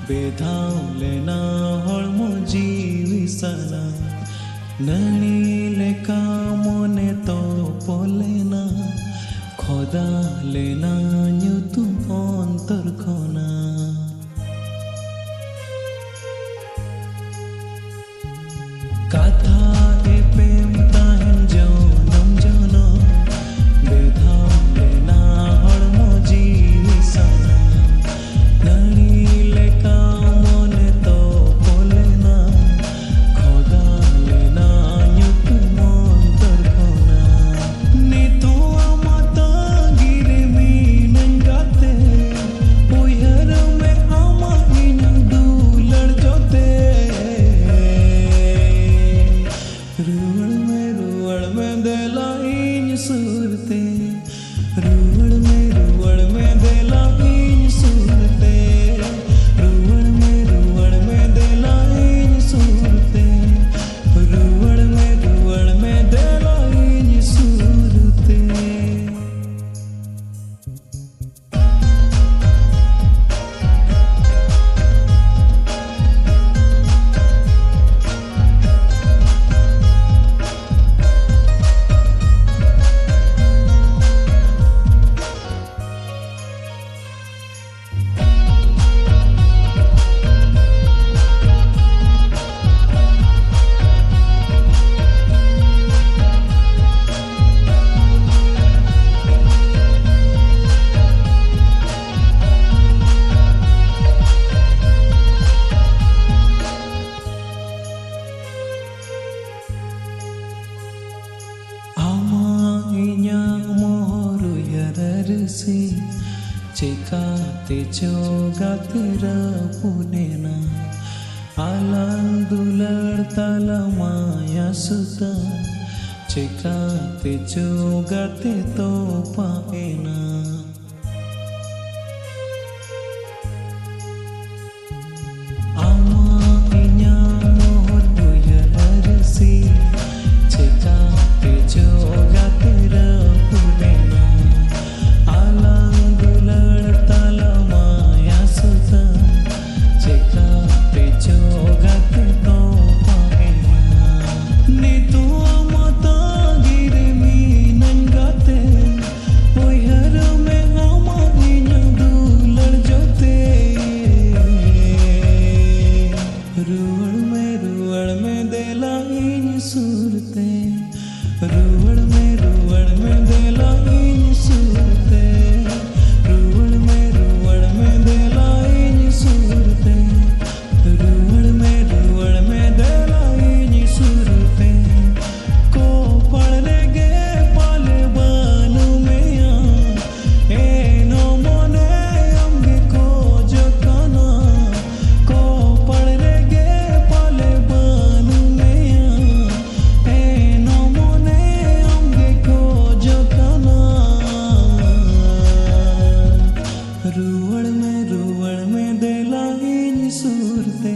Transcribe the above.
बेधावलेना हळमो जीविसना नणीले कामोने तो पोलेना खोदा लेना न्यूतु अंतर खोना कथा ए प्रेम ताहन जनम जनो बेधावलेना हळमो जीविसना नणीले कामोने तो पोलेना खोदा लेना न्यूतु अंतर खोना नी तो आमाता गिरे मी नंगाते उयर में आमा इन दूलड़ जोते रुवड़ में देला इन सूरते रुवड़ में देला इन सूरते रुवड़ में देला इन सूरते रुवड़ में देला इन सूरते Cekate jogate rapunena alandular talamaya suta Cekate jogate topaena Cekate jogate rapunena रुवड़ में देला इन सूरते रुवड़ में देला इन सूरते रुवड़ में देला इन सूरते को पढ़ने गे पाले बानु में ए नो मोने अम्गे को जकाना को पढ़ने गे पाले बानु में ए नो मोने अम्गे को जकाना रुवड़ में देला इन सूरते